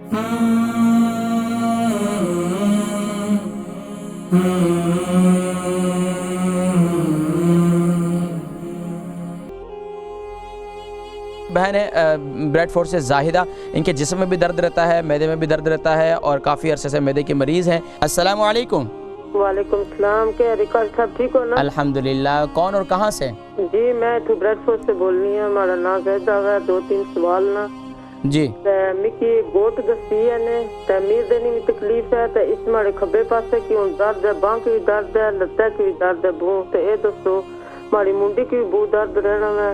बहन है ब्रेडफोर्ड से जाहिदा, इनके जिस्म में भी दर्द रहता है, मैदे में भी दर्द रहता है और काफ़ी अरसे से मैदे के मरीज़ हैं। अस्सलाम वालेकुम। वालेकुम सलाम। क्या रिकॉर्ड सब ठीक हो ना? अल्हम्दुलिल्लाह। कौन और कहाँ से? जी मैं तो ब्रेडफोर्ड से बोल रही हूँ। हमारा नाम जैदा है। 2-3 सवाल ना जी। मिकी गोट दसी है ने तमीर देने में तकलीफ है तो इस मारे खब्बे पासे की दर्द है, बांह की भी दर्द है, लत्ता की भी दर्द है, बू तो ये दसो हमारी मुंडी की भी बहुत दर्द रहना है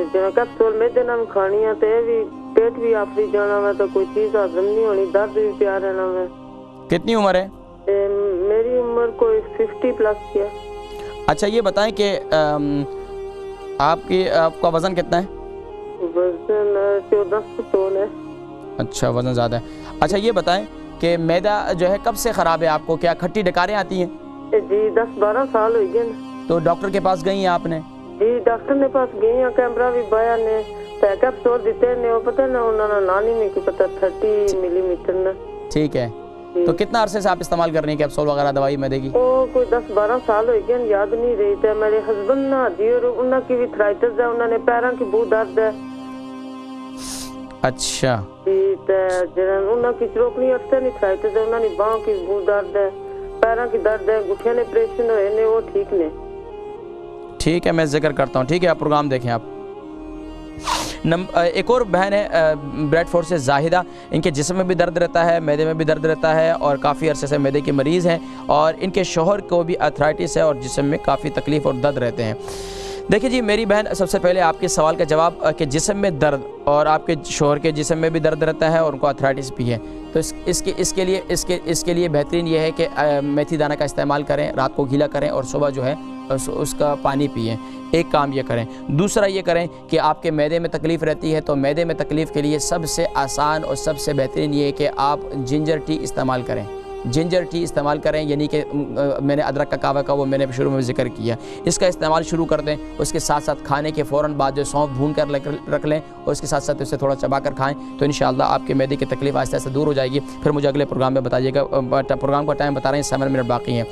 जो कैप्सूल मैदे नाम खानी है तो ये भी पेट भी आफरी जाना है तो कोई चीज हजम नहीं होनी, दर्द भी प्यार रहना है। कितनी उम्र है? मेरी उम्र कोई 50 प्लस की है। अच्छा ये बताएं कि आपका वज़न कितना है? वजन 14 स्टोन है। अच्छा वज़न ज़्यादा है। अच्छा ये बताएं कि मैदा जो है कब से ख़राब है आपको? क्या खट्टी डकारें आती हैं? जी 10-12 साल हो गए ना। तो डॉक्टर के पास गई हैं आपने? जी डॉक्टर ने पास गई हैं, कैमरा भी बाया ने कैप्सूल दिते ने वो पता ना उन्होंने नानी में की पता 30 मिलीमीटर ना। ठीक है। तो कितना अरसे से आप इस्तेमाल कर रही हैं कैप्सूल वगैरह दवाई मैदे की? ओ कोई 10-12 साल हो गए, याद नहीं रही थे। मेरे हस्बैंड ना दी और उनकी भी अर्थराइटिस है, उन्होंने पैरों की बहुत दर्द है। अच्छा जी तो उनकी चरोकनी अक्सर नहीं अर्थराइटिस है, उन्होंने बाहों की बहुत दर्द है, पैरों की दर्द है, घुटने ने ऑपरेशन हुए ने वो ठीक ने। ठीक है मैं जिक्र करता हूँ। ठीक है आप प्रोग्राम देखें आप। एक और बहन है ब्रेडफोर्ड से जाहिदा, इनके जिस्म में भी दर्द रहता है, मैदे में भी दर्द रहता है और काफ़ी अरसे से मैदे के मरीज़ हैं और इनके शोहर को भी अर्थराइटिस है और जिस्म में काफ़ी तकलीफ़ और दर्द रहते हैं। देखिए जी मेरी बहन, सबसे पहले आपके सवाल का जवाब कि जिस्म में दर्द और आपके शोहर के जिस्म में भी दर्द रहता है और उनको अर्थराइटिस भी है तो इसके लिए बेहतरीन ये है कि मेथी दाना का इस्तेमाल करें, रात को गीला करें और सुबह जो है उसका पानी पिएं। एक काम ये करें। दूसरा ये करें कि आपके मैदे में तकलीफ़ रहती है तो मैदे में तकलीफ़ के लिए सबसे आसान और सबसे बेहतरीन ये है कि आप जिंजर टी इस्तेमाल करें। जिंजर टी इस्तेमाल करें, यानी कि मैंने अदरक का कावा का वो मैंने शुरू में जिक्र किया, इसका इस्तेमाल शुरू कर दें। उसके साथ साथ खाने के फ़ौरन बाद जो सौंफ भून कर रख लें और उसके साथ साथ उसे थोड़ा चबा कर खाएँ तो इंशाअल्लाह आपके मैदे की तकलीफ़ आहिस्ता आहिस्ता दूर हो जाएगी। फिर मुझे अगले प्रोग्राम में बताइएगा। प्रोग्राम का टाइम बता रहे हैं, 7 मिनट बाकी हैं।